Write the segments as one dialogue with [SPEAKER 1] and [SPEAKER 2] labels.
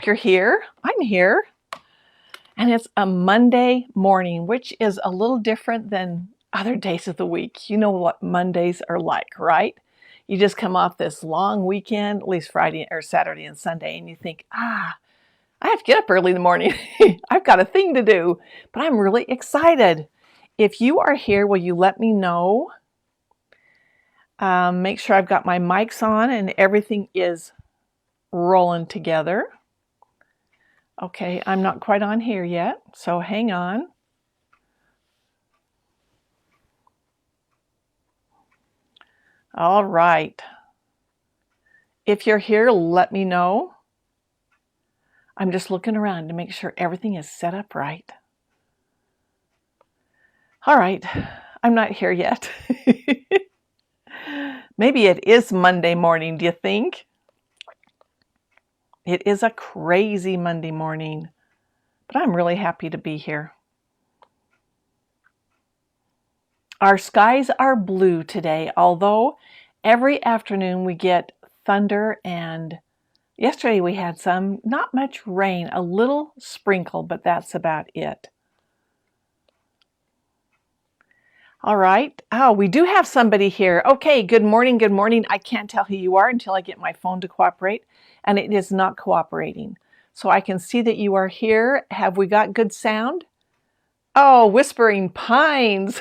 [SPEAKER 1] you're here. I'm here. And it's a Monday morning, which is a little different than other days of the week. You know what Mondays are like, right? You just come off this long weekend, at least Friday or Saturday and Sunday, and you think, I have to get up early in the morning. I've got a thing to do, but I'm really excited. If you are here, will you let me know? Make sure I've got my mics on and everything is rolling together. Okay, I'm not quite on here yet, so hang on. All right. If you're here, let me know. I'm just looking around to make sure everything is set up right. All right, I'm not here yet. Maybe it is Monday morning, do you think? It is a crazy Monday morning, but I'm really happy to be here. Our skies are blue today, although every afternoon we get thunder, and yesterday we had some, not much rain, a little sprinkle, but that's about it. All right. Oh, we do have somebody here. Okay, good morning, good morning. I can't tell who you are until I get my phone to cooperate, and it is not cooperating. So I can see that you are here. Have we got good sound? Oh, Whispering Pines.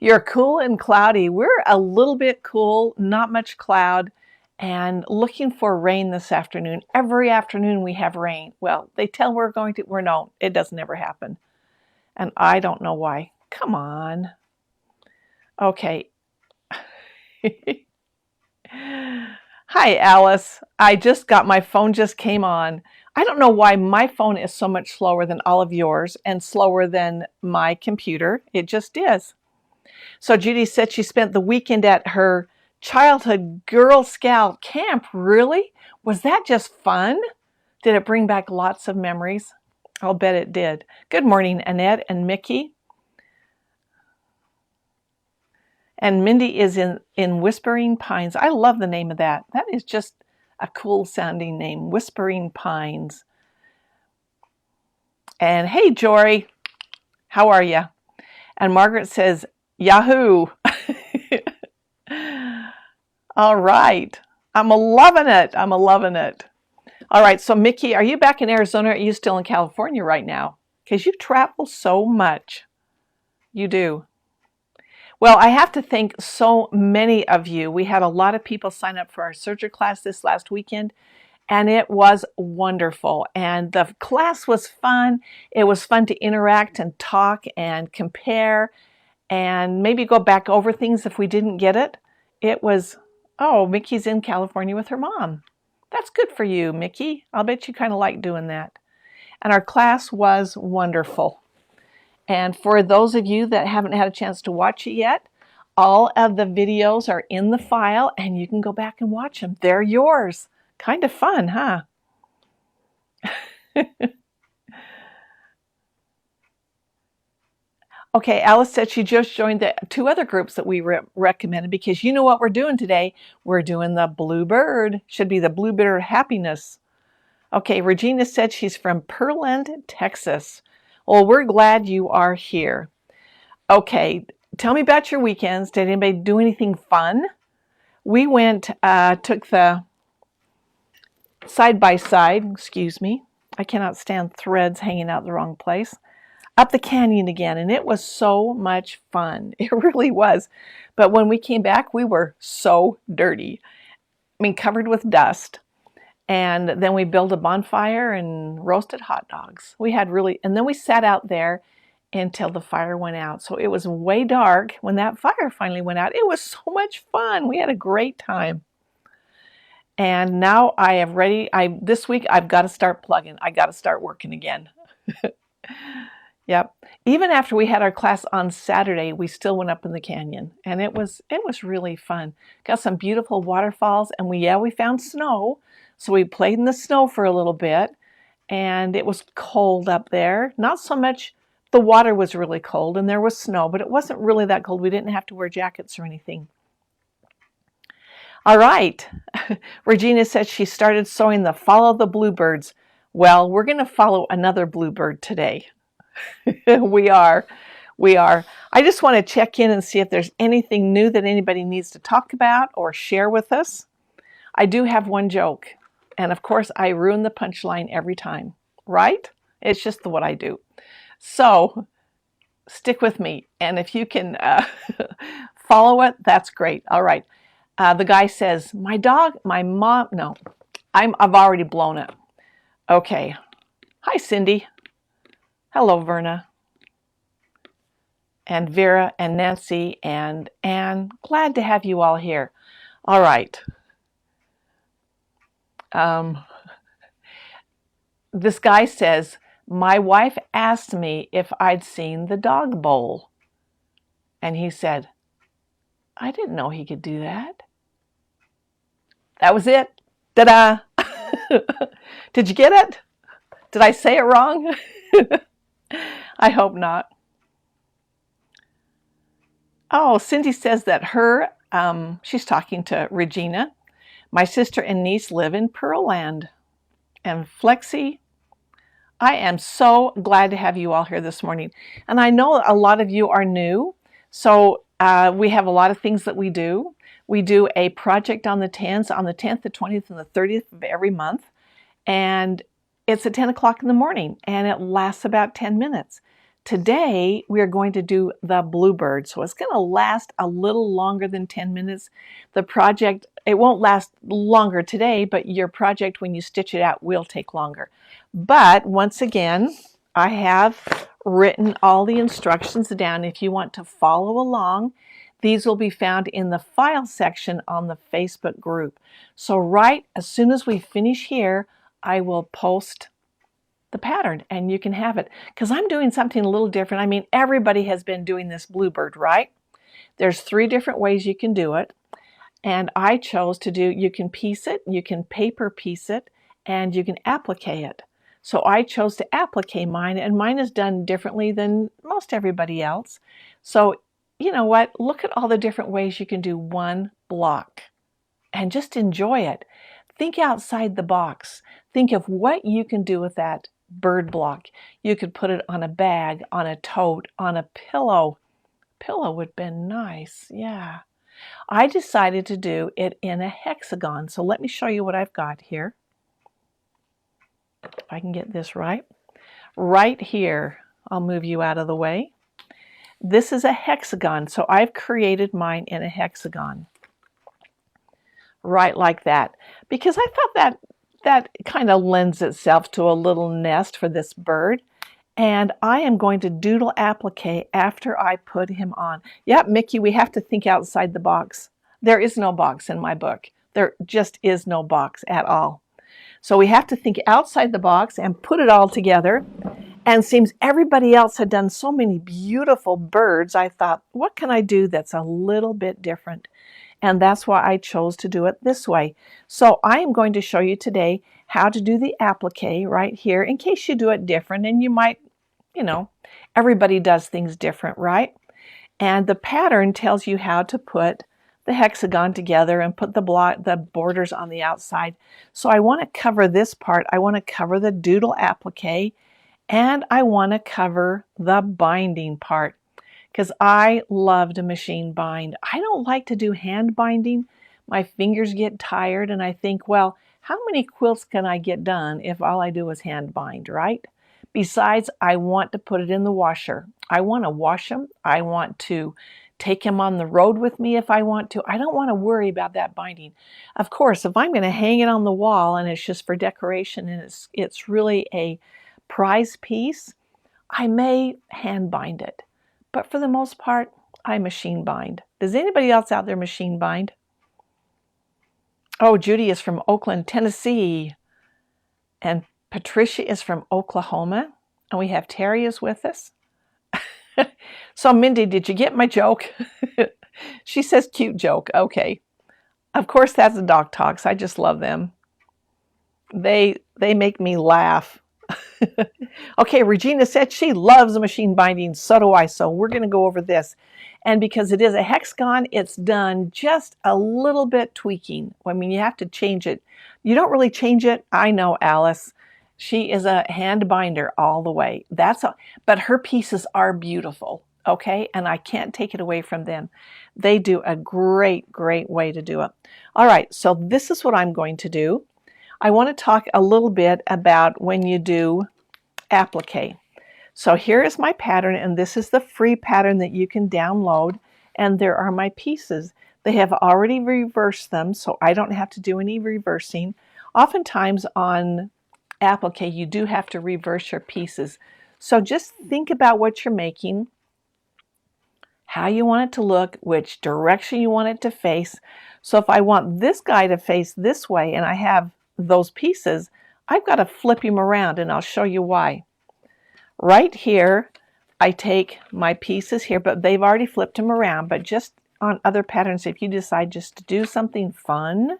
[SPEAKER 1] You're cool and cloudy. We're a little bit cool, not much cloud, and looking for rain this afternoon. Every afternoon we have rain. Well, they tell we're going to, no, it doesn't ever happen. And I don't know why. Come on. Okay. Hi, Alice. I just got my phone, just came on. I don't know why my phone is so much slower than all of yours and slower than my computer. It just is. So Judy said she spent the weekend at her childhood Girl Scout camp. Really? Was that just fun? Did it bring back lots of memories? I'll bet it did. Good morning, Annette and Mickey. And Mindy is in Whispering Pines. I love the name of that. That is just a cool sounding name, Whispering Pines. And hey, Jory, how are you? And Margaret says, Yahoo! All right. I'm loving it. I'm loving it. All right. So Mickey, are you back in Arizona or are you still in California right now? Because you travel so much. You do. Well, I have to thank so many of you. We had a lot of people sign up for our Searcher class this last weekend, and it was wonderful. And the class was fun. It was fun to interact and talk and compare and maybe go back over things if we didn't get it. It was, oh, Mickey's in California with her mom. That's good for you, Mickey. I'll bet you kind of like doing that. And our class was wonderful. And for those of you that haven't had a chance to watch it yet, all of the videos are in the file and you can go back and watch them. They're yours. Kind of fun, huh? Okay, Alice said she just joined the 2 other groups that we recommended because you know what we're doing today? We're doing the Bluebird. Should be the Bluebird Happiness. Okay, Regina said she's from Pearland, Texas. Well, we're glad you are here. Okay, tell me about your weekends. Did anybody do anything fun? We went, took the side-by-side, excuse me. I cannot stand threads hanging out the wrong place. Up the canyon again, and it was so much fun. It really was. But when we came back, we were so dirty. I mean, covered with dust. And then we built a bonfire and roasted hot dogs. We had really, and then we sat out there until the fire went out. So it was way dark when that fire finally went out. It was so much fun. We had a great time. And now I am ready. This week I've got to start plugging. I got to start working again. Yep. Even after we had our class on Saturday, we still went up in the canyon, and it was really fun. Got some beautiful waterfalls, and we found snow. So we played in the snow for a little bit, and it was cold up there. Not so much, the water was really cold, and there was snow, but it wasn't really that cold. We didn't have to wear jackets or anything. All right. Regina said she started sewing the Follow the Bluebirds Well, we're going to follow another bluebird today. we are. We are. I just want to check in and see if there's anything new that anybody needs to talk about or share with us. I do have one joke. And of course, I ruin the punchline every time, right? It's just what I do. So stick with me. And if you can follow it, that's great. All right. The guy says, my mom, no, I've already blown it. Okay. Hi, Cindy. Hello, Verna. And Vera and Nancy and Anne. Glad to have you all here. All right. This guy says, my wife asked me if I'd seen the dog bowl. And he said, I didn't know he could do that. That was it. Ta-da! Did you get it? Did I say it wrong? I hope not. Oh, Cindy says that she's talking to Regina. My sister and niece live in Pearland. And Flexi, I am so glad to have you all here this morning. And I know a lot of you are new, so we have a lot of things that we do. We do a project on the 10th, the 20th, and the 30th of every month. And it's at 10 o'clock in the morning, and it lasts about 10 minutes. Today, we are going to do the bluebird, so it's going to last a little longer than 10 minutes. The project, it won't last longer today, but your project, when you stitch it out, will take longer. But once again, I have written all the instructions down. If you want to follow along, these will be found in the file section on the Facebook group. So right as soon as we finish here, I will post the pattern and you can have it, because I'm doing something a little different. I mean, everybody has been doing this bluebird, right? There's 3 different ways you can do it, and I chose to do, you can piece it, you can paper piece it, and you can applique it. So I chose to applique mine, and mine is done differently than most everybody else. So you know what, look at all the different ways you can do one block and just enjoy it. Think outside the box. Think of what you can do with that bird block. You could put it on a bag, on a tote, on a pillow. Pillow would have been nice, yeah. I decided to do it in a hexagon. So let me show you what I've got here. If I can get this right. Right here, I'll move you out of the way. This is a hexagon, so I've created mine in a hexagon. Right like that. Because I thought that kind of lends itself to a little nest for this bird. And I am going to doodle applique after I put him on. Yep, Mickey, we have to think outside the box. There is no box in my book. There just is no box at all. So we have to think outside the box and put it all together. And it seems everybody else had done so many beautiful birds. I thought, what can I do that's a little bit different? And that's why I chose to do it this way. So I am going to show you today how to do the applique right here, in case you do it different. And you might, you know, everybody does things different, right? And the pattern tells you how to put the hexagon together and put the borders on the outside. So I want to cover this part. I want to cover the doodle applique, and I want to cover the binding part, because I love to machine bind. I don't like to do hand binding. My fingers get tired, and I think, well, how many quilts can I get done if all I do is hand bind, right? Besides, I want to put it in the washer. I want to wash them. I want to take them on the road with me if I want to. I don't want to worry about that binding. Of course, if I'm going to hang it on the wall and it's just for decoration and it's really a prize piece, I may hand bind it. But for the most part, I machine bind. Does anybody else out there machine bind? Oh, Judy is from Oakland, Tennessee. And Patricia is from Oklahoma. And we have Terry is with us. So Mindy, did you get my joke? She says cute joke. Okay. Of course, that's the Dog Talks. I just love them. They make me laugh. Okay, Regina said she loves machine binding. So do I. So we're going to go over this. And because it is a hexagon, it's done just a little bit tweaking. I mean, you have to change it. You don't really change it. I know, Alice. She is a hand binder all the way. But her pieces are beautiful, okay? And I can't take it away from them. They do a great, great way to do it. All right, so this is what I'm going to do. I want to talk a little bit about when you do applique. So here is my pattern, and this is the free pattern that you can download, and there are my pieces. They have already reversed them, so I don't have to do any reversing. Oftentimes on applique, you do have to reverse your pieces. So just think about what you're making, how you want it to look, which direction you want it to face. So if I want this guy to face this way and I have those pieces, I've got to flip him around, and I'll show you why. Right here, I take my pieces here, but they've already flipped them around. But just on other patterns, if you decide just to do something fun,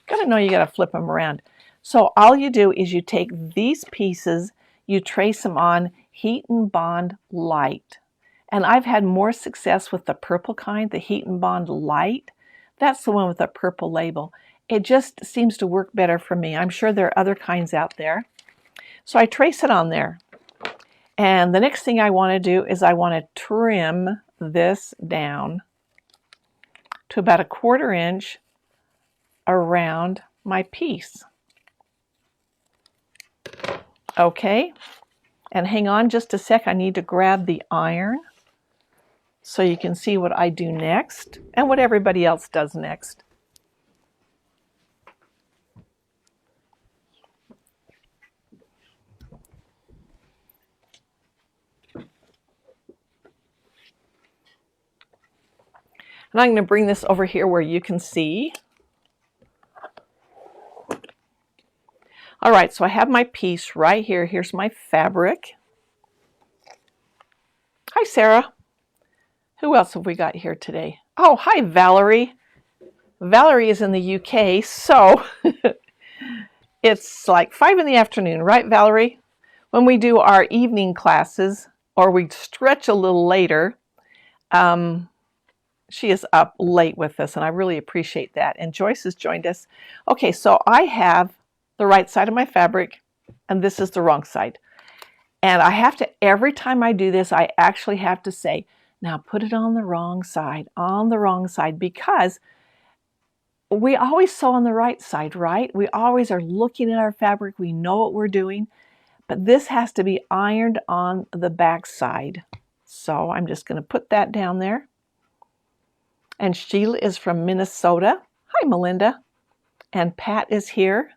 [SPEAKER 1] gotta know you gotta flip them around. So all you do is you take these pieces, you trace them on Heat and Bond Light. And I've had more success with the purple kind, the Heat and Bond Light. That's the one with the purple label. It just seems to work better for me. I'm sure there are other kinds out there. So I trace it on there. And the next thing I want to do is I want to trim this down to about 1/4 inch around my piece. Okay, and hang on just a sec. I need to grab the iron so you can see what I do next and what everybody else does next. And I'm going to bring this over here where you can see. All right, so I have my piece right here. Here's my fabric. Hi, Sarah. Who else have we got here today? Oh, hi, Valerie. Valerie is in the UK, so it's like 5 in the afternoon, right, Valerie? When we do our evening classes, or we stretch a little later, she is up late with us, and I really appreciate that. And Joyce has joined us. Okay, so I have the right side of my fabric, and this is the wrong side. And I have to, every time I do this, I actually have to say, now put it on the wrong side, because we always sew on the right side, right? We always are looking at our fabric. We know what we're doing, but this has to be ironed on the back side. So I'm just going to put that down there. And Sheila is from Minnesota. Hi, Melinda. And Pat is here.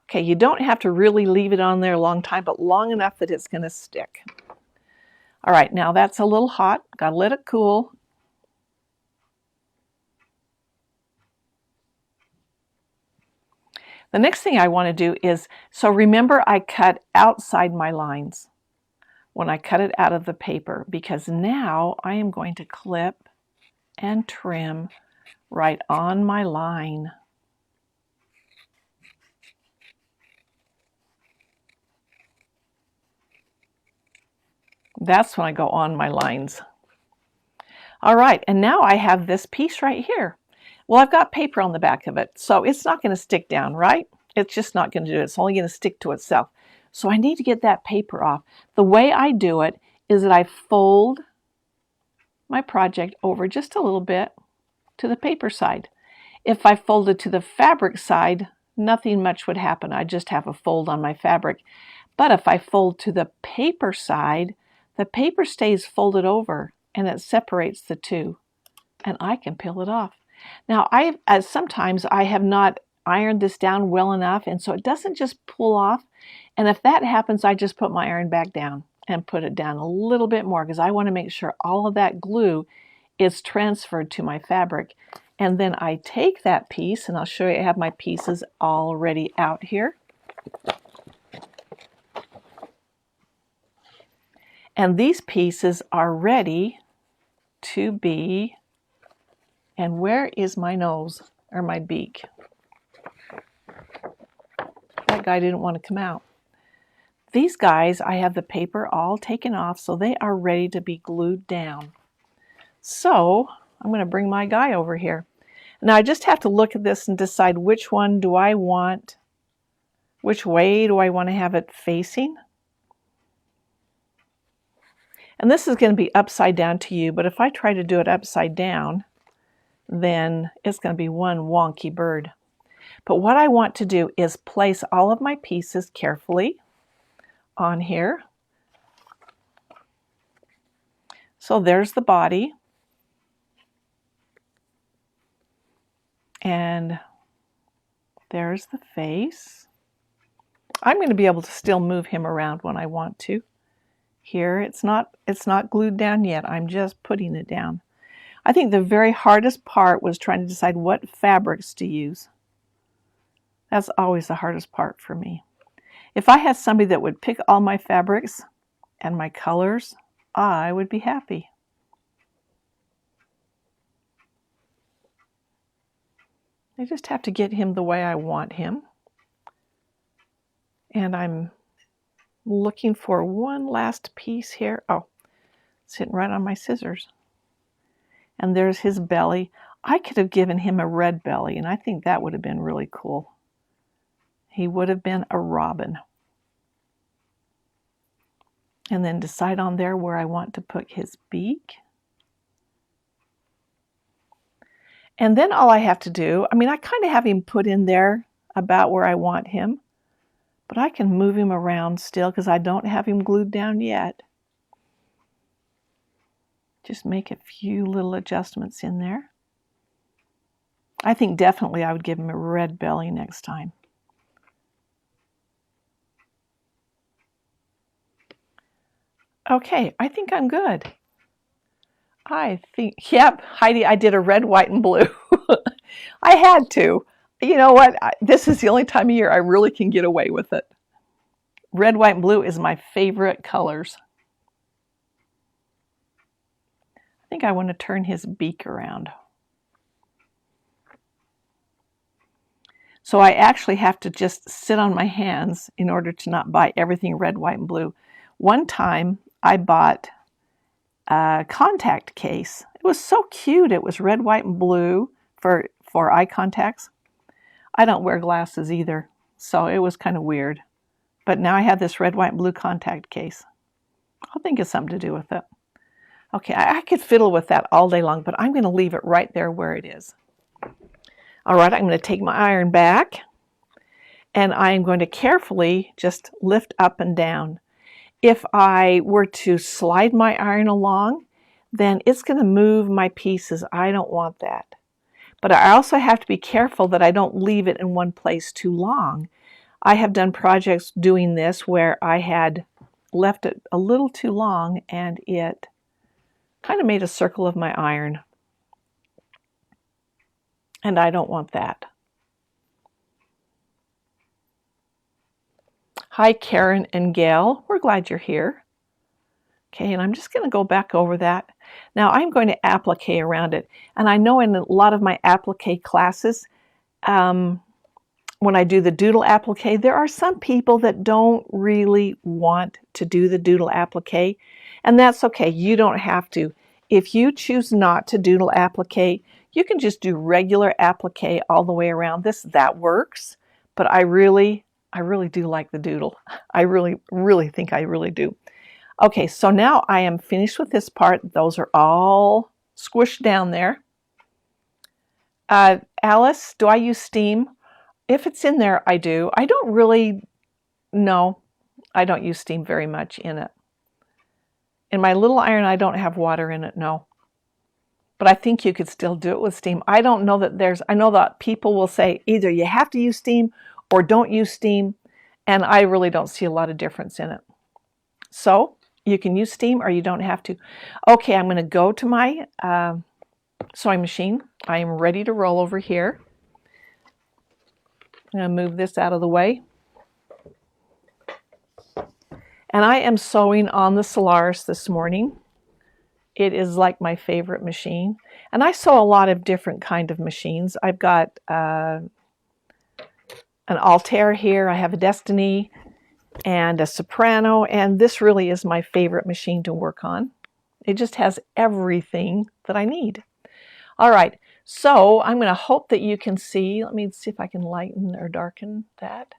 [SPEAKER 1] Okay, you don't have to really leave it on there a long time, but long enough that it's going to stick. All right, now that's a little hot. Got to let it cool. The next thing I want to do is, so remember I cut outside my lines when I cut it out of the paper, because now I am going to clip and trim right on my line. That's when I go on my lines. All right, and now I have this piece right here. Well, I've got paper on the back of it, so it's not going to stick down, right? It's just not going to do it. It's only going to stick to itself. So I need to get that paper off. The way I do it is that I fold my project over just a little bit to the paper side. If I folded to the fabric side, nothing much would happen. I just have a fold on my fabric. But if I fold to the paper side, the paper stays folded over and it separates the two, and I can peel it off. Now, sometimes I have not ironed this down well enough, and so it doesn't just pull off. And if that happens, I just put my iron back down and put it down a little bit more, because I want to make sure all of that glue is transferred to my fabric. And then I take that piece, and I'll show you, I have my pieces already out here. And these pieces are ready to be, and where is my nose or my beak? That guy didn't want to come out. These guys, I have the paper all taken off, so they are ready to be glued down. So I'm going to bring my guy over here. Now I just have to look at this and decide which one do I want Which way do I want to have it facing? And this is going to be upside down to you, but if I try to do it upside down, then it's going to be one wonky bird. But what I want to do is place all of my pieces carefully on here. So there's the body. And there's the face. I'm going to be able to still move him around when I want to. Here, it's not glued down yet. I'm just putting it down. I think the very hardest part was trying to decide what fabrics to use. That's always the hardest part for me. If I had somebody that would pick all my fabrics and my colors, I would be happy. I just have to get him the way I want him. And I'm looking for one last piece here. Oh, it's sitting right on my scissors. And there's his belly. I could have given him a red belly, and I think that would have been really cool. He would have been a robin. And then decide on there where I want to put his beak. And then all I have to do, I kind of have him put in there about where I want him. But I can move him around still because I don't have him glued down yet. Just make a few little adjustments in there. I think definitely I would give him a red belly next time. Okay, I think I'm good. Yep, Heidi, I did a red, white, and blue. I had to. You know what? This is the only time of year I really can get away with it. Red, white, and blue is my favorite colors. I think I want to turn his beak around. So I actually have to just sit on my hands in order to not buy everything red, white, and blue. One time I bought a contact case. It was so cute. It was red, white, and blue for eye contacts. I don't wear glasses either, so it was kind of weird. But now I have this red, white, and blue contact case. I'll think of something to do with it. Okay, I could fiddle with that all day long, but I'm going to leave it right there where it is. All right, I'm going to take my iron back, and I'm going to carefully just lift up and down. If I were to slide my iron along, then it's going to move my pieces. I don't want that. But I also have to be careful that I don't leave it in one place too long. I have done projects doing this where I had left it a little too long and it kind of made a circle of my iron. And I don't want that. Hi, Karen and Gail. We're glad you're here. Okay, and I'm just going to go back over that. Now I'm going to applique around it. And I know in a lot of my applique classes, when I do the doodle applique, there are some people that don't really want to do the doodle applique. And that's okay. You don't have to. If you choose not to doodle applique, you can just do regular applique all the way around this. That works. But I really do like the doodle. I really think I really do. Okay, so now I am finished with this part. Those are all squished down there. Alice, do I use steam? If it's in there, I do. I don't really, no, I don't use steam very much in it. In my little iron, I don't have water in it, no. But I think you could still do it with steam. I don't know that I know that people will say either you have to use steam or don't use steam, and I really don't see a lot of difference in it. So you can use steam or you don't have to. Okay, I'm going to go to my sewing machine. I am ready to roll over here. I'm going to move this out of the way. And I am sewing on the Solaris this morning. It is like my favorite machine. And I sew a lot of different kind of machines. I've got an Altair here. I have a Destiny and a Soprano. And this really is my favorite machine to work on. It just has everything that I need. All right. So I'm going to hope that you can see. Let me see if I can lighten or darken that.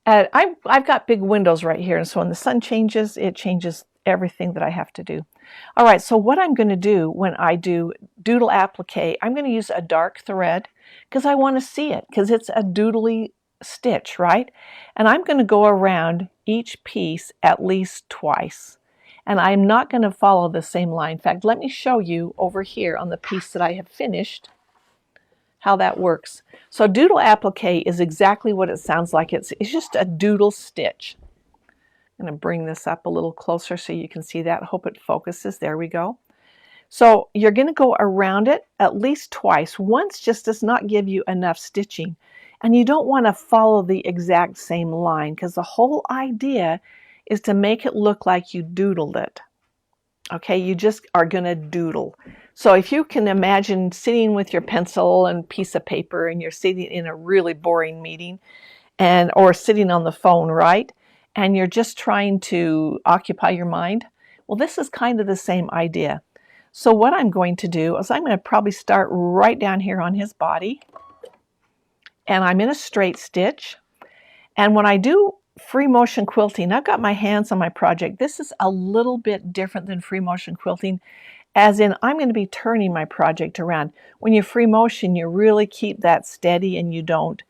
[SPEAKER 1] I've got big windows right here, and so when the sun changes, it changes everything that I have to do. All right, so what I'm going to do when I do doodle applique, I'm going to use a dark thread because I want to see it, because it's a doodly stitch, right? And I'm going to go around each piece at least twice. And I'm not going to follow the same line. In fact, let me show you over here on the piece that I have finished how that works. So doodle applique is exactly what it sounds like. It's just a doodle stitch. I'm going to bring this up a little closer so you can see that. Hope it focuses. There we go. So you're going to go around it at least twice. Once just does not give you enough stitching. And you don't want to follow the exact same line, because the whole idea is to make it look like you doodled it. Okay, you just are going to doodle. So if you can imagine sitting with your pencil and piece of paper, and you're sitting in a really boring meeting, or sitting on the phone, right? And you're just trying to occupy your mind. Well, this is kind of the same idea. So what I'm going to do is I'm going to probably start right down here on his body. And I'm in a straight stitch. And when I do free motion quilting, I've got my hands on my project. This is a little bit different than free motion quilting, as in I'm going to be turning my project around. When you free motion, you really keep that steady and you don't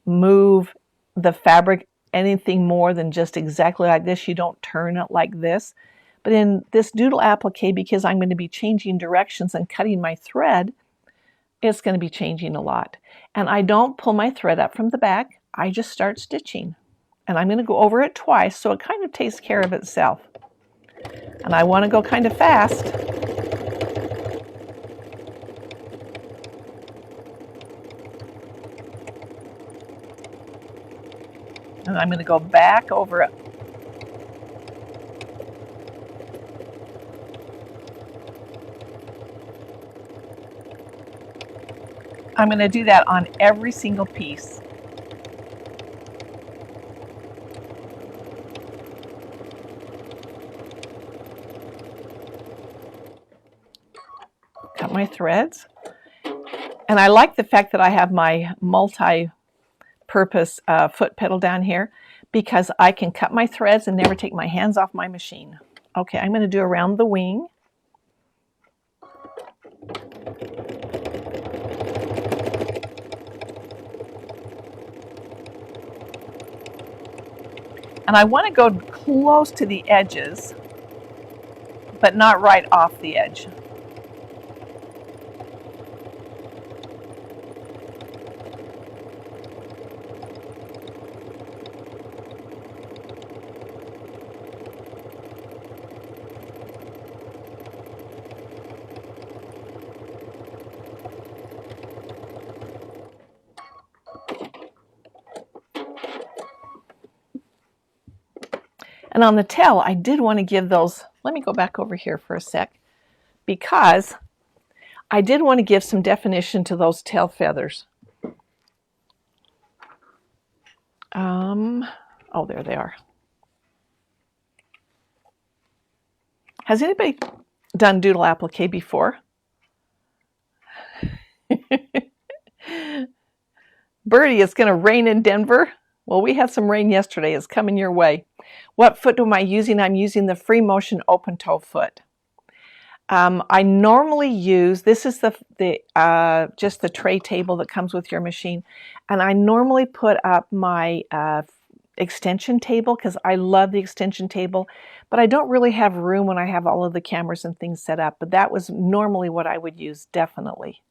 [SPEAKER 1] move the fabric anything more than just exactly like this. You don't turn it like this. But in this doodle applique, because I'm going to be changing directions and cutting my thread, it's going to be changing a lot. And I don't pull my thread up from the back. I just start stitching. And I'm going to go over it twice, so it kind of takes care of itself. And I want to go kind of fast. And I'm going to go back over it. I'm going to do that on every single piece. Cut my threads. And I like the fact that I have my multi-purpose foot pedal down here, because I can cut my threads and never take my hands off my machine. Okay, I'm going to do around the wing. And I want to go close to the edges, but not right off the edge. And on the tail, I did want to give those, let me go back over here for a sec, because I did want to give some definition to those tail feathers. Oh, there they are. Has anybody done doodle applique before? Birdie, it's going to rain in Denver. Well, we had some rain yesterday. It's coming your way. What foot am I using? I'm using the free motion open toe foot. I normally use, this is just the tray table that comes with your machine, and I normally put up my extension table, because I love the extension table, but I don't really have room when I have all of the cameras and things set up. But that was normally what I would use, definitely.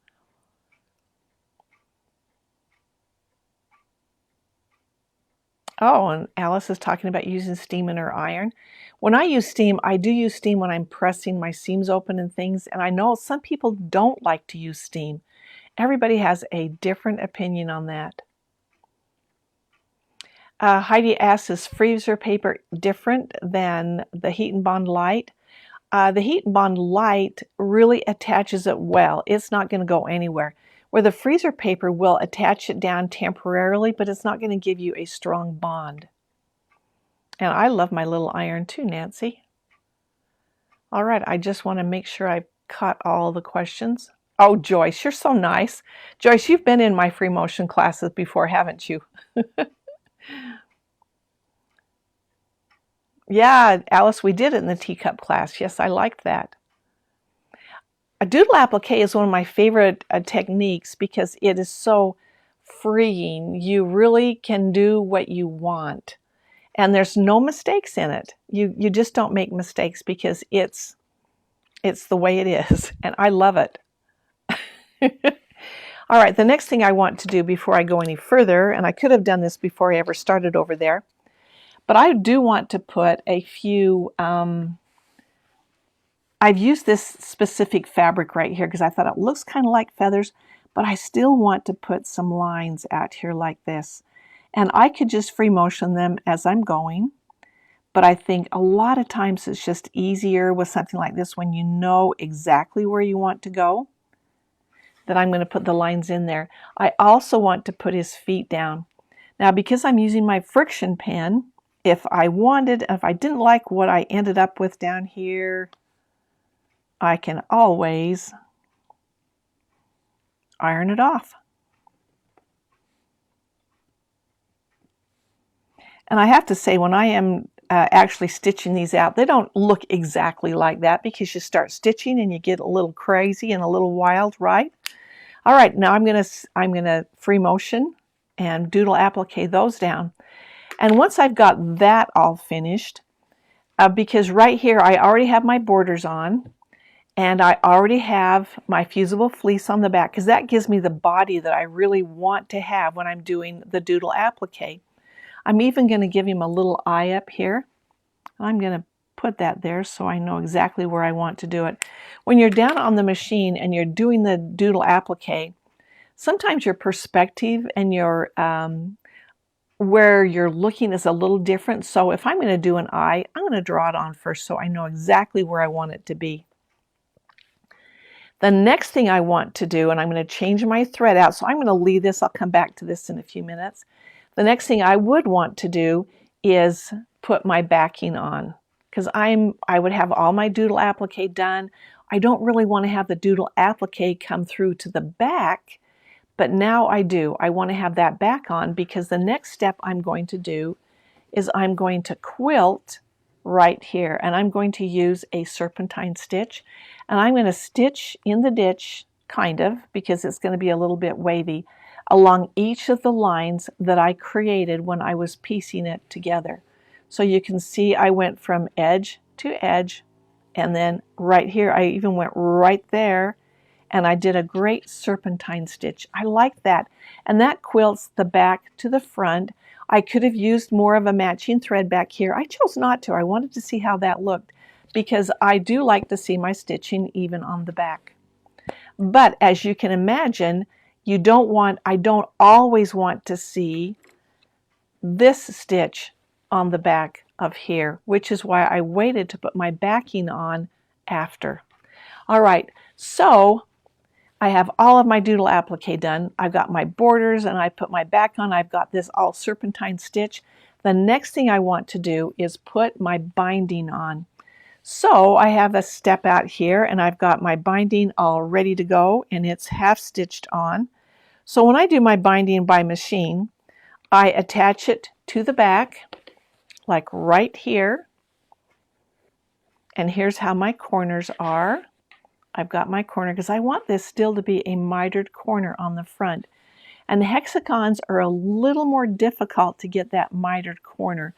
[SPEAKER 1] Oh, and Alice is talking about using steam in her iron. When I use steam, I do use steam when I'm pressing my seams open and things. And I know some people don't like to use steam. Everybody has a different opinion on that. Heidi asks, is freezer paper different than the Heat and Bond Light? The Heat and Bond Light really attaches it well. It's not going to go anywhere. Where the freezer paper will attach it down temporarily, but it's not going to give you a strong bond. And I love my little iron too, Nancy. All right, I just want to make sure I caught all the questions. Oh, Joyce, you're so nice. Joyce, you've been in my free motion classes before, haven't you? Yeah, Alice, we did it in the teacup class. Yes, I liked that. A doodle applique is one of my favorite techniques because it is so freeing. You really can do what you want. And there's no mistakes in it. You just don't make mistakes because it's the way it is. And I love it. All right, the next thing I want to do before I go any further, and I could have done this before I ever started over there, but I do want to put a few, I've used this specific fabric right here because I thought it looks kind of like feathers, but I still want to put some lines out here like this. And I could just free motion them as I'm going, but I think a lot of times it's just easier with something like this when you know exactly where you want to go, that I'm going to put the lines in there. I also want to put his feet down. Now, because I'm using my friction pen, if I didn't like what I ended up with down here, I can always iron it off. And I have to say, when I am actually stitching these out, they don't look exactly like that because you start stitching and you get a little crazy and a little wild, right? All right, now I'm gonna free motion and doodle applique those down. And once I've got that all finished, because right here I already have my borders on, and I already have my fusible fleece on the back because that gives me the body that I really want to have when I'm doing the doodle applique. I'm even going to give him a little eye up here. I'm going to put that there so I know exactly where I want to do it. When you're down on the machine and you're doing the doodle applique, sometimes your perspective and your where you're looking is a little different. So if I'm going to do an eye, I'm going to draw it on first so I know exactly where I want it to be. The next thing I want to do, and I'm going to change my thread out, so I'm going to leave this, I'll come back to this in a few minutes. The next thing I would want to do is put my backing on, because I would have all my doodle applique done. I don't really want to have the doodle applique come through to the back, but now I do. I want to have that back on because the next step I'm going to do is I'm going to quilt right here, and I'm going to use a serpentine stitch, and I'm going to stitch in the ditch, kind of, because it's going to be a little bit wavy, along each of the lines that I created when I was piecing it together. So you can see I went from edge to edge, and then right here I even went right there, and I did a great serpentine stitch. I like that, and that quilts the back to the front. I could have used more of a matching thread back here. I chose not to. I wanted to see how that looked because I do like to see my stitching even on the back. But as you can imagine, I don't always want to see this stitch on the back of here, which is why I waited to put my backing on after. All right, so I have all of my doodle applique done. I've got my borders and I put my back on. I've got this all serpentine stitch. The next thing I want to do is put my binding on. So I have a step out here and I've got my binding all ready to go and it's half stitched on. So when I do my binding by machine, I attach it to the back like right here. And here's how my corners are. I've got my corner because I want this still to be a mitered corner on the front. And the hexagons are a little more difficult to get that mitered corner.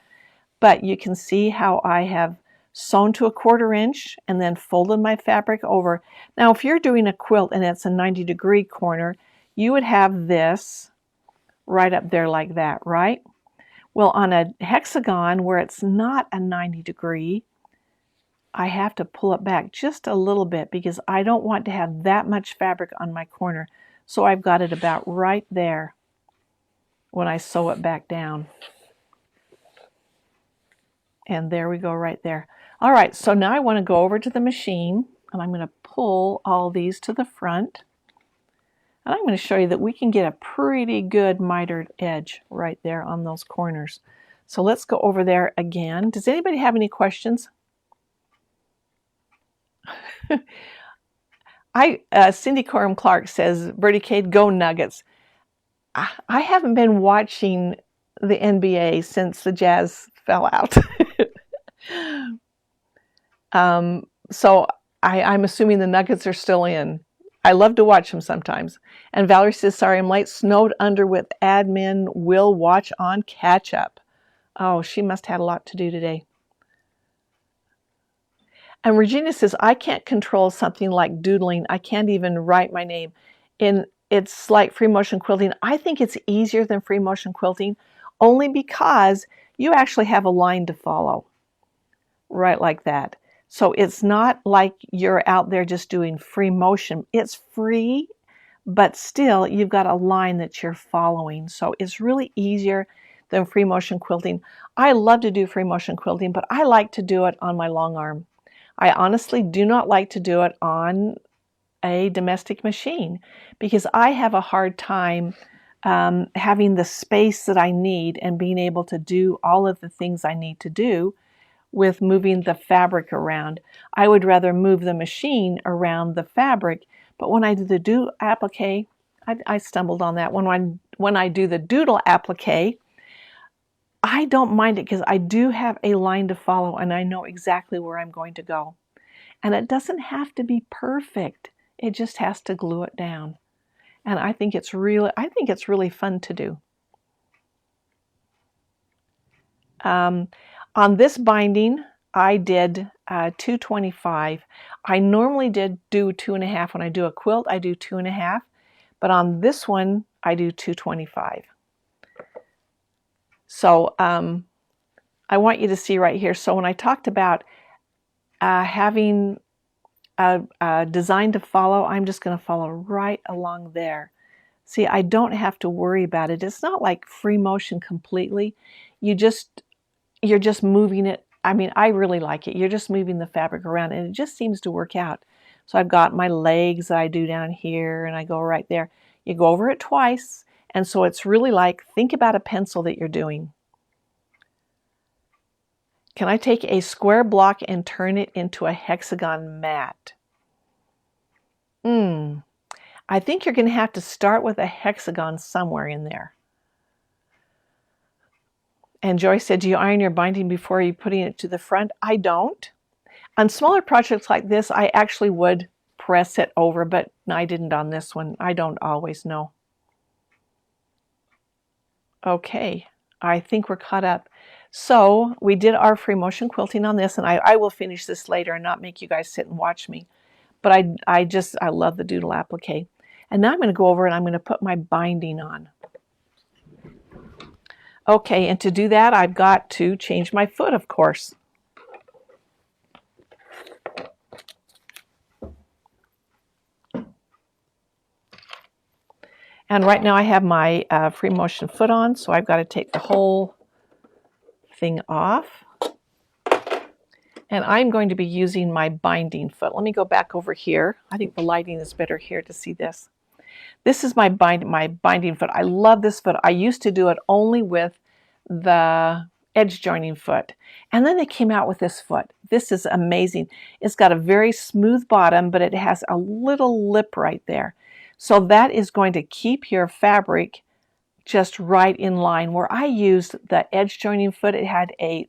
[SPEAKER 1] But you can see how I have sewn to a 1/4 inch and then folded my fabric over. Now if you're doing a quilt and it's a 90-degree corner, you would have this right up there like that, right? Well, on a hexagon where it's not a 90-degree, I have to pull it back just a little bit because I don't want to have that much fabric on my corner. So I've got it about right there when I sew it back down. And there we go right there. All right, so now I want to go over to the machine and I'm going to pull all these to the front. And I'm going to show you that we can get a pretty good mitered edge right there on those corners. So let's go over there again. Does anybody have any questions? Cindy Coram Clark says, Bertie Cade, go Nuggets. I haven't been watching the NBA since the Jazz fell out. So I'm assuming the nuggets are still in. I love to watch them sometimes. And Valerie says, sorry, I'm late. Snowed under with admin. Will watch on catch up. Oh, she must have had a lot to do today. And Regina says, I can't control something like doodling. I can't even write my name. It's like free motion quilting. I think it's easier than free motion quilting only because you actually have a line to follow, right like that. So it's not like you're out there just doing free motion. It's free, but still you've got a line that you're following. So it's really easier than free motion quilting. I love to do free motion quilting, but I like to do it on my long arm. I honestly do not like to do it on a domestic machine because I have a hard time having the space that I need and being able to do all of the things I need to do with moving the fabric around. I would rather move the machine around the fabric, but when I do the doodle applique, I stumbled on that. When I do the doodle applique, I don't mind it because I do have a line to follow and I know exactly where I'm going to go. And it doesn't have to be perfect. It just has to glue it down. And I think it's really fun to do. On this binding, I did 225. I normally do 2.5. When I do a quilt, I do 2.5. But on this one, I do 225. So I want you to see right here. So when I talked about having a design to follow, I'm just going to follow right along there. See, I don't have to worry about it. It's not like free motion completely. You're just moving it. I mean, I really like it. You're just moving the fabric around and it just seems to work out. So I've got my legs that I do down here and I go right there. You go over it twice. And so it's really like, think about a pencil that you're doing. Can I take a square block and turn it into a hexagon mat? I think you're going to have to start with a hexagon somewhere in there. And Joyce said, do you iron your binding before you putting it to the front? I don't. On smaller projects like this, I actually would press it over, but I didn't on this one. I don't always know. Okay, I think we're caught up. So we did our free motion quilting on this, and I will finish this later and not make you guys sit and watch me. But I love the doodle applique. And now I'm going to go over and I'm going to put my binding on. Okay, and to do that, I've got to change my foot, of course. And right now I have my free motion foot on, so I've got to take the whole thing off. And I'm going to be using my binding foot. Let me go back over here. I think the lighting is better here to see this. This is my binding foot. I love this foot. I used to do it only with the edge joining foot. And then they came out with this foot. This is amazing. It's got a very smooth bottom, but it has a little lip right there. So that is going to keep your fabric just right in line. Where I used the edge joining foot, it had a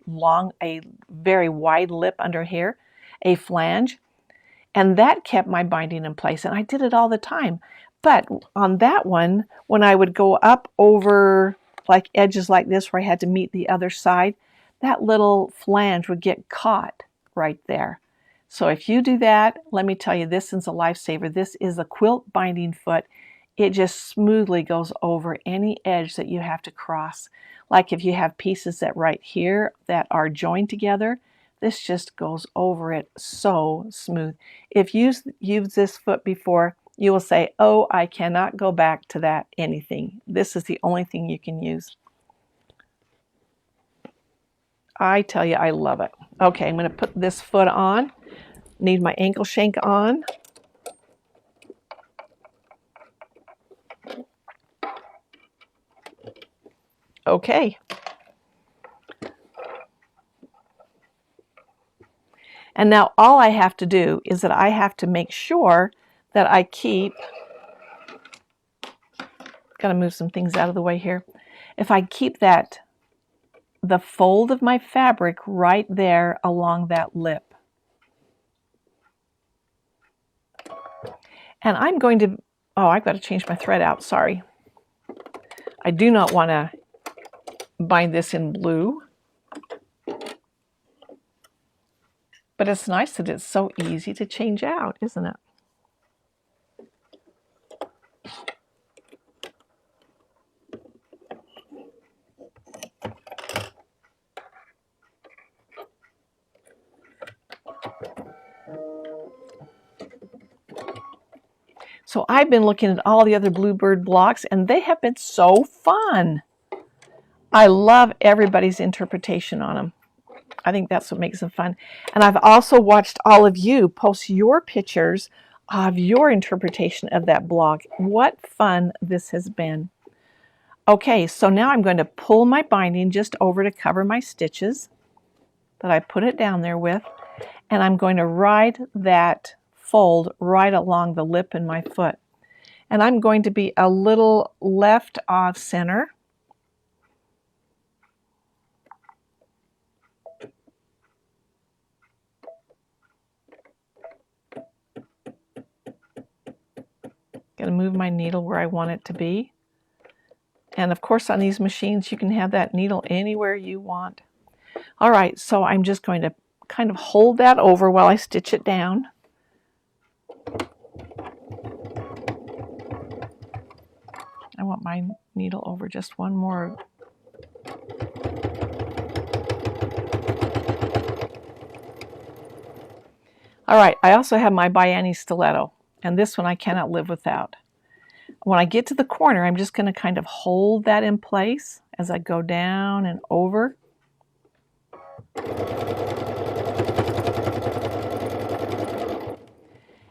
[SPEAKER 1] very wide lip under here, a flange, and that kept my binding in place. And I did it all the time. But on that one, when I would go up over like edges like this where I had to meet the other side, that little flange would get caught right there. So if you do that, let me tell you, this is a lifesaver. This is a quilt binding foot. It just smoothly goes over any edge that you have to cross. Like if you have pieces that right here that are joined together, this just goes over it so smooth. If you've used this foot before, you will say, oh, I cannot go back to that anything. This is the only thing you can use. I tell you, I love it. Okay, I'm going to put this foot on. Need my ankle shank on. Okay. And now all I have to do is that I have to make sure that I keep, got to move some things out of the way here. If I keep that the fold of my fabric right there along that lip. And I'm going to, oh, I've got to change my thread out, sorry. I do not want to bind this in blue. But it's nice that it's so easy to change out, isn't it? So I've been looking at all the other Bluebird blocks, and they have been so fun. I love everybody's interpretation on them. I think that's what makes them fun. And I've also watched all of you post your pictures of your interpretation of that block. What fun this has been. Okay, so now I'm going to pull my binding just over to cover my stitches that I put it down there with, and I'm going to ride that fold right along the lip in my foot. And I'm going to be a little left off center. Going to move my needle where I want it to be. And of course on these machines you can have that needle anywhere you want. All right, so I'm just going to kind of hold that over while I stitch it down. I want my needle over just one more. All right, I also have my Bianni stiletto, and this one I cannot live without. When I get to the corner, I'm just going to kind of hold that in place as I go down and over.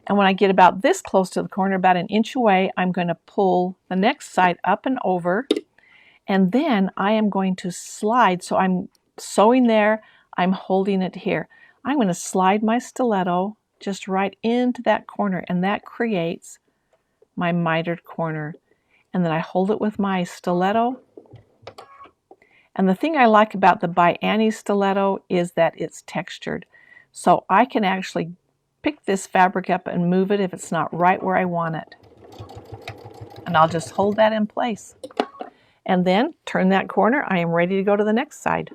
[SPEAKER 1] And when I get about this close to the corner, about an inch away, I'm going to pull the next side up and over. And then I am going to slide. So I'm sewing there, I'm holding it here. I'm going to slide my stiletto just right into that corner, and that creates my mitered corner. And then I hold it with my stiletto. And the thing I like about the Bianni stiletto is that it's textured. So I can actually pick this fabric up and move it if it's not right where I want it. And I'll just hold that in place. And then turn that corner. I am ready to go to the next side.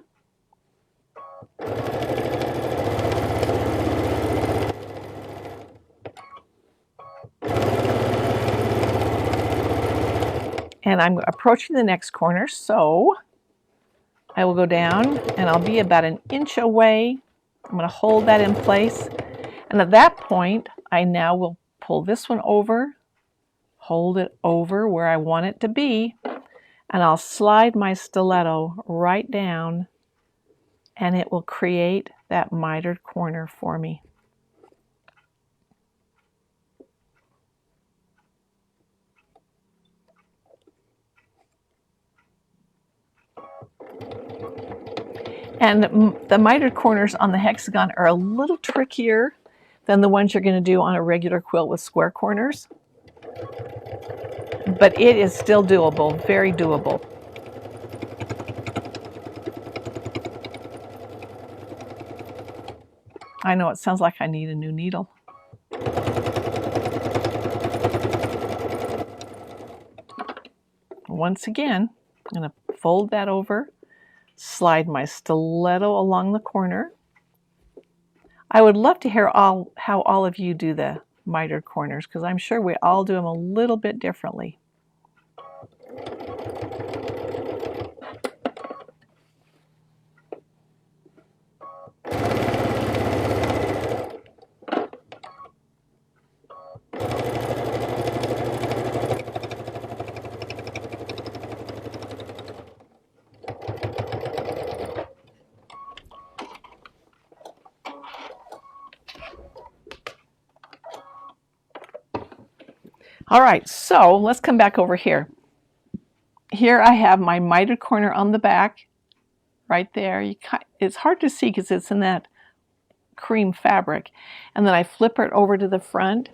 [SPEAKER 1] And I'm approaching the next corner, so I will go down and I'll be about an inch away. I'm going to hold that in place. And at that point, I now will pull this one over, hold it over where I want it to be, and I'll slide my stiletto right down, and it will create that mitered corner for me. And the mitered corners on the hexagon are a little trickier than the ones you're going to do on a regular quilt with square corners. But it is still doable, very doable. I know it sounds like I need a new needle. Once again, I'm going to fold that over, slide my stiletto along the corner. I would love to hear how all of you do the mitered corners, because I'm sure we all do them a little bit differently. All right, so let's come back over here. Here I have my mitered corner on the back, right there. It's hard to see because it's in that cream fabric. And then I flip it over to the front,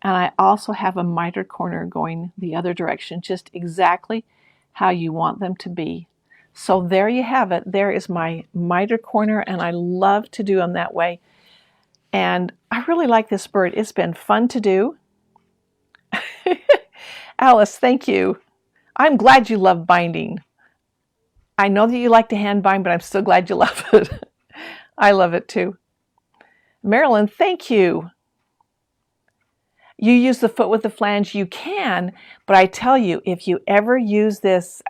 [SPEAKER 1] and I also have a mitered corner going the other direction, just exactly how you want them to be. So there you have it. There is my miter corner, and I love to do them that way. And I really like this bird. It's been fun to do. Alice, thank you. I'm glad you love binding. I know that you like to hand bind, but I'm still glad you love it. I love it too. Marilyn, thank you. You use the foot with the flange, you can, but I tell you, if you ever use this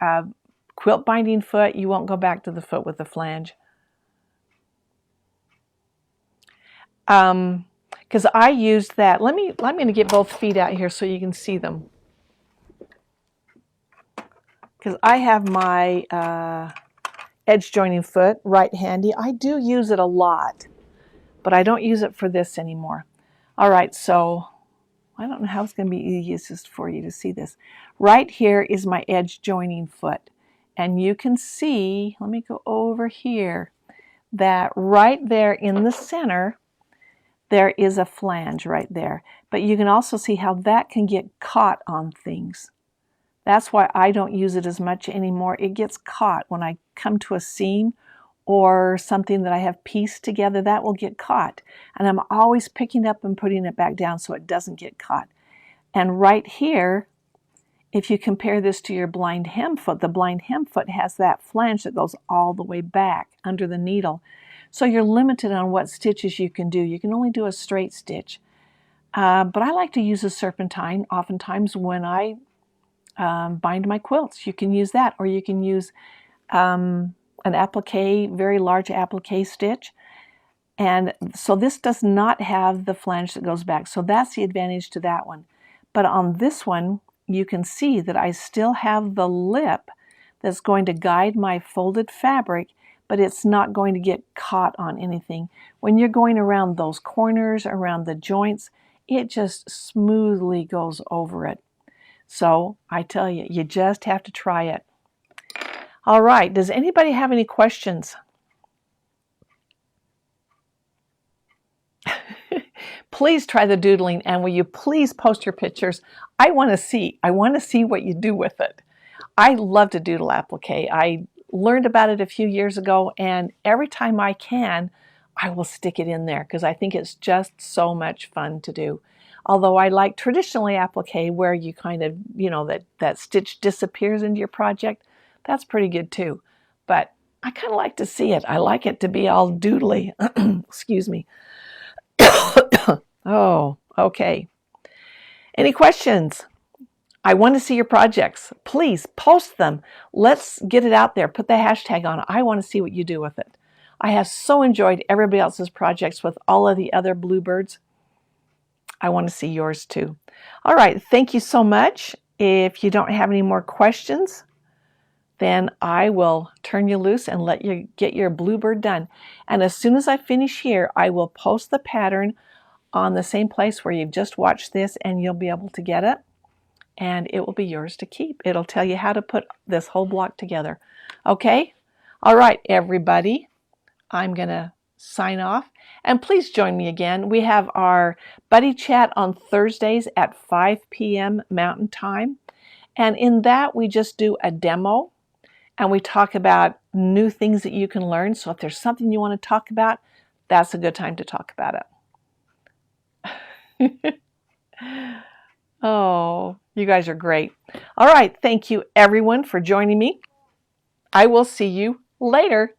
[SPEAKER 1] quilt binding foot, you won't go back to the foot with the flange. Because I used that. I'm going to get both feet out here so you can see them. Because I have my edge joining foot right handy. I do use it a lot, but I don't use it for this anymore. All right, so I don't know how it's going to be easiest for you to see this. Right here is my edge joining foot. And you can see, let me go over here, that right there in the center, there is a flange right there. But you can also see how that can get caught on things. That's why I don't use it as much anymore. It gets caught when I come to a seam or something that I have pieced together, that will get caught. And I'm always picking up and putting it back down so it doesn't get caught. And right here, if you compare this to your blind hem foot, the blind hem foot has that flange that goes all the way back under the needle. So you're limited on what stitches you can do. You can only do a straight stitch. But I like to use a serpentine oftentimes when I bind my quilts. You can use that, or you can use an applique, very large applique stitch. And so this does not have the flange that goes back. So that's the advantage to that one. But on this one, you can see that I still have the lip that's going to guide my folded fabric, but it's not going to get caught on anything. When you're going around those corners, around the joints, it just smoothly goes over it. So I tell you, you just have to try it. All right, does anybody have any questions? Please try the doodling, and will you please post your pictures? I want to see what you do with it. I love to doodle applique. I learned about it a few years ago, and every time I can, I will stick it in there because I think it's just so much fun to do. Although I like traditionally applique where you kind of, that stitch disappears into your project. That's pretty good too. But I kind of like to see it. I like it to be all doodly. Excuse me. Oh, okay. Any questions? I want to see your projects. Please post them. Let's get it out there. Put the hashtag on it. I want to see what you do with it. I have so enjoyed everybody else's projects with all of the other bluebirds. I want to see yours too. All right. Thank you so much. If you don't have any more questions, then I will turn you loose and let you get your bluebird done. And as soon as I finish here, I will post the pattern on the same place where you've just watched this, and you'll be able to get it, and it will be yours to keep. It'll tell you how to put this whole block together. Okay? All right, everybody. I'm going to sign off, and please join me again. We have our buddy chat on Thursdays at 5 p.m. Mountain Time, and in that we just do a demo, and we talk about new things that you can learn. So if there's something you want to talk about, that's a good time to talk about it. Oh, you guys are great. All right. Thank you, everyone, for joining me. I will see you later.